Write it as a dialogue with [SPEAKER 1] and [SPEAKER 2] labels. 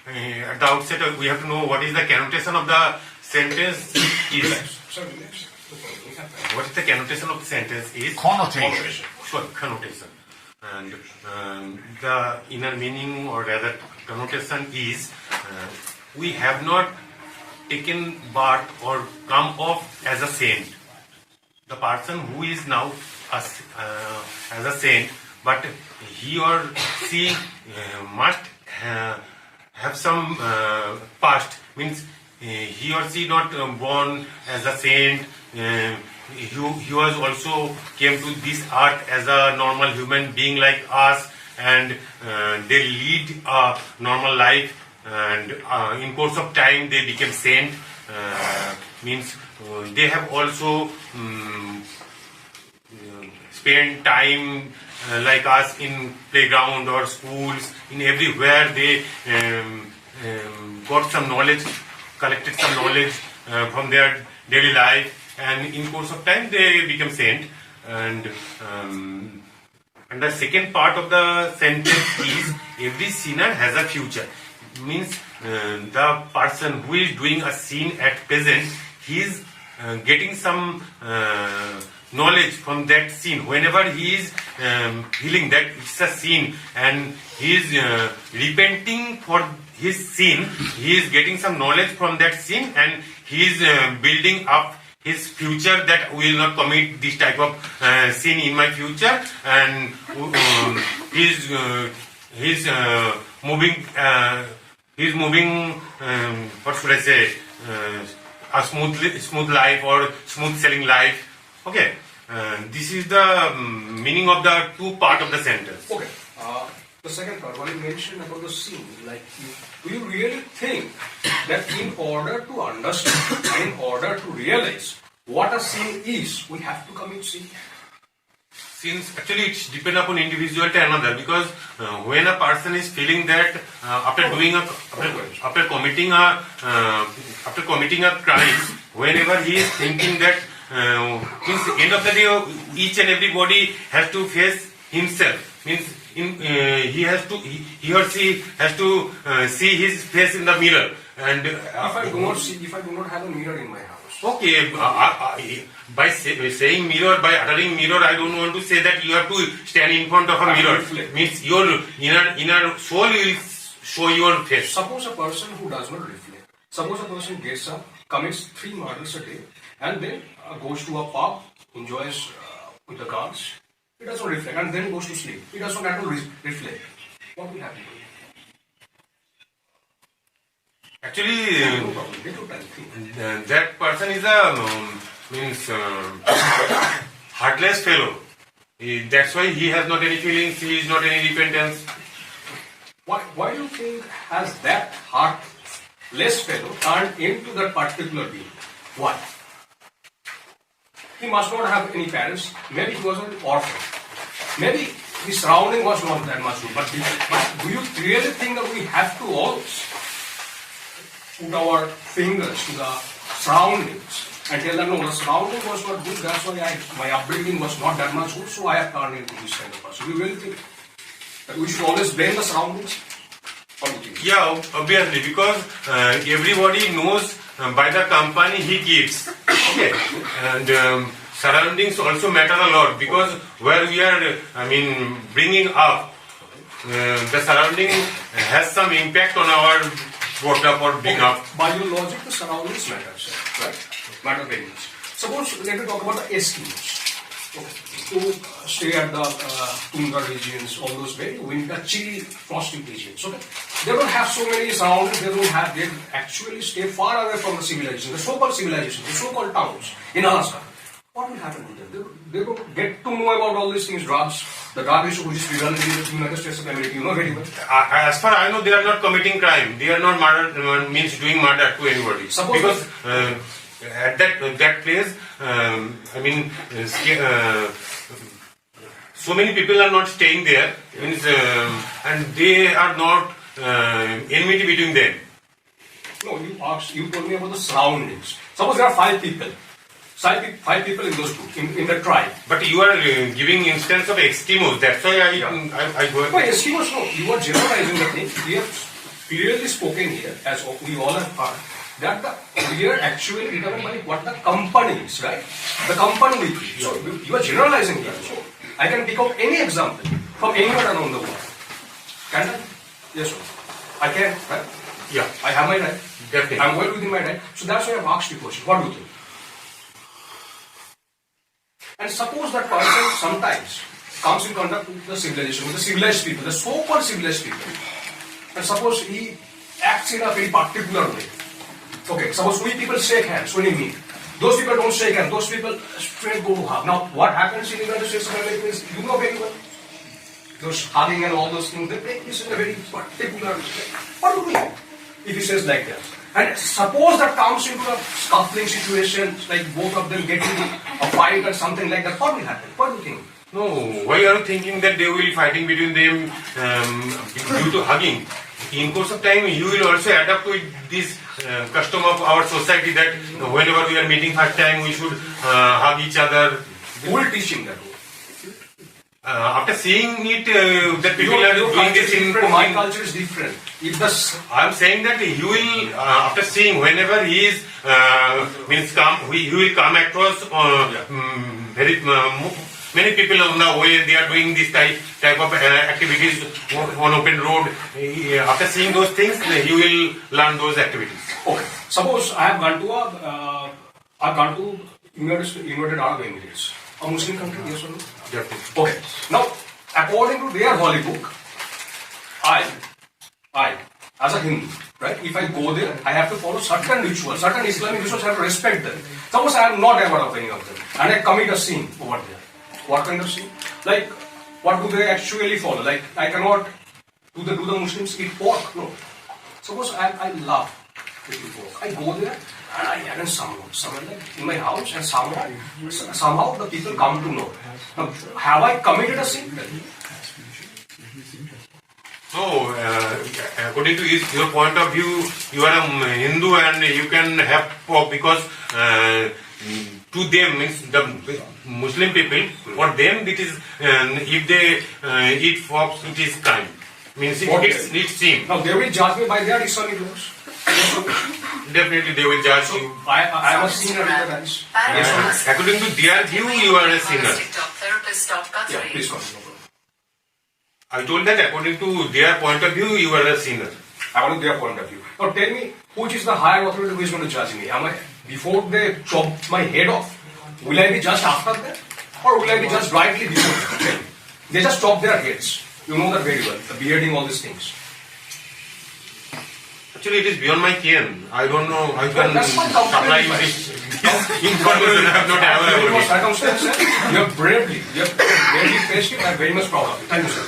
[SPEAKER 1] at the outset, we have to know what is the connotation of the sentence is. What is the connotation of the sentence is?
[SPEAKER 2] Connotation.
[SPEAKER 1] Sorry, connotation. And the inner meaning, or rather connotation, is we have not taken birth or come off as a saint. The person who is now as a saint, but he or she must have some past. Means he or she not born as a saint. He was also came to this earth as a normal human being like us, and they lead a normal life, and in course of time they became saint. Means they have also spent time like us in playground or schools. In everywhere they got some knowledge, collected some knowledge from their daily life, and in course of time they become saint. And the second part of the sentence is every sinner has a future. Means the person who is doing a sin at present, he is getting some knowledge from that sin. Whenever he is feeling that it's a sin and he is repenting for his sin, he is getting some knowledge from that sin, and he is building up his future, that will not commit this type of sin in my future, and he's moving. He's moving. What should I say? A smooth life or smooth sailing life. Okay. This is the meaning of the two part of the sentence.
[SPEAKER 3] Okay. The second part, when you mentioned about the sin, like, do you really think that in order to understand, in order to realize what a sin is, we have to commit sin?
[SPEAKER 1] Since actually it's depend upon individual to another, because when a person is feeling that after committing a crime, whenever he is thinking that means end of the day each and everybody has to face himself. Means he or she has to see his face in the mirror. And
[SPEAKER 3] if I do not have a mirror in my house.
[SPEAKER 1] Okay, by saying mirror, by uttering mirror, I don't want to say that you have to stand in front of a mirror. Means your inner soul will show your face.
[SPEAKER 3] Suppose a person who does not reflect. Suppose a person gets up, commits 3 murders a day, and then goes to a pub, enjoys with the guards. He does not reflect, and then goes to sleep. He does not have to reflect. What will happen to him?
[SPEAKER 1] Actually, that person is a heartless fellow. That's why he has not any feelings. He is not any repentance.
[SPEAKER 3] Why do you think has that heartless fellow turned into that particular being? Why? He must not have any parents. Maybe he was an orphan. Maybe his surrounding was not that much good. But do you really think that we have to always put our fingers to the surroundings and tell them, no, the surrounding was not good, that's why my upbringing was not that much good, so I have turned into this kind of person? Do you really think that we should always blame the surroundings?
[SPEAKER 1] Yeah, obviously, because everybody knows by the company he keeps. Okay, and surroundings also matter a lot, because where we are, bringing up, the surrounding has some impact on our brought up or bring up.
[SPEAKER 3] By your logic, the surroundings matter, sir, right? Matter very much. Suppose, let me talk about the Eskimos. Who stay at the tundra regions, all those very winter, chilly, frosty regions. Okay? They don't have so many surroundings, they actually stay far away from the civilization, the so-called civilization, the so-called towns in Alaska. What will happen to them? They don't get to know about all these things, drugs, the drug issue which is prevalent in the United States of America, you know very well.
[SPEAKER 1] As far as I know, they are not committing crime. They are not doing murder to anybody.
[SPEAKER 3] Suppose
[SPEAKER 1] because at that place, so many people are not staying there, and they are not enmity between them.
[SPEAKER 3] No, you told me about the surroundings. Suppose there are 5 people. 5 people in those groups, in the tribe.
[SPEAKER 1] But you are giving instance of Eskimos. That's why I go.
[SPEAKER 3] No, Eskimos, no. You are generalizing the thing. clearly spoken here, as we all have heard, that the career actually determined by what the company is, right? The company with you. So you are generalizing here. So I can pick up any example from anywhere around the world. Can I? Yes, sir. I can, right?
[SPEAKER 1] Yeah,
[SPEAKER 3] I have my right.
[SPEAKER 1] definitely.
[SPEAKER 3] I'm well within my right. So that's why I've asked you a question. What do you think? And suppose that person sometimes comes in contact with the civilization, with the civilized people, the so-called civilized people. And suppose he acts in a very particular way. Okay, suppose we people shake hands when we meet. Those people don't shake hands, those people straight go to hug. Now, what happens in the United States of America is, you know very well, those hugging and all those things, they take this in a very particular way. What do we do if he says like that? And suppose that comes into a scuffling situation, like both of them getting a fight or something like that, what will happen? What do you think?
[SPEAKER 1] No, why are you thinking that they will be fighting between them due to hugging? In course of time, you will also adapt with this custom of our society that whenever we are meeting first time, we should hug each other.
[SPEAKER 3] Who will teach him that?
[SPEAKER 1] After seeing it, that people are
[SPEAKER 3] Your
[SPEAKER 1] doing
[SPEAKER 3] culture
[SPEAKER 1] this
[SPEAKER 3] is
[SPEAKER 1] in
[SPEAKER 3] different, my culture is different. If the
[SPEAKER 1] I'm saying that you will, after seeing whenever he is he will come across very many people on the way they are doing this type of activities on open road. After seeing those things, you will learn those activities.
[SPEAKER 3] Okay. Suppose I have gone to United Arab Emirates, a Muslim country, yes or no?
[SPEAKER 1] Definitely.
[SPEAKER 3] Okay. Now, according to their holy book, I, as a Hindu, right, if I go there, I have to follow certain rituals, certain Islamic rituals, I have to respect them. Suppose I am not aware of any of them, and I commit a sin over there. What kind of sin? Like, what do they actually follow? Like, I cannot, do the Muslims eat pork? No. Suppose I love eating pork. I go there, and I arrange someone like in my house, and somehow the people come to know. Now, have I committed a sin?
[SPEAKER 1] So, according to your point of view, you are a Hindu and you can have pork because to them, means the Muslim people, for them it is, if they eat pork, it is crime. Means it's sin.
[SPEAKER 3] Now they will judge me by their Islamic laws.
[SPEAKER 1] Definitely they will judge you.
[SPEAKER 3] I am a sinner in their eyes.
[SPEAKER 1] Yes. According to their view, you are a sinner.
[SPEAKER 3] Yeah, please continue.
[SPEAKER 1] I told that according to their point of view, you are a sinner.
[SPEAKER 3] According to their point of view. Now tell me, which is the higher authority who is going to judge me? Am I, before they chop my head off, will I be judged after that? Or will I be judged rightly before that? They just chop their heads. You know that very well, the beheading, all these things.
[SPEAKER 1] Actually, it is beyond my ken. I don't know how you can
[SPEAKER 3] That's what
[SPEAKER 1] supply you this information. I have not
[SPEAKER 3] Your
[SPEAKER 1] ever.
[SPEAKER 3] circumstances, you have bravely faced it. I am very much proud of you. Thank you, sir.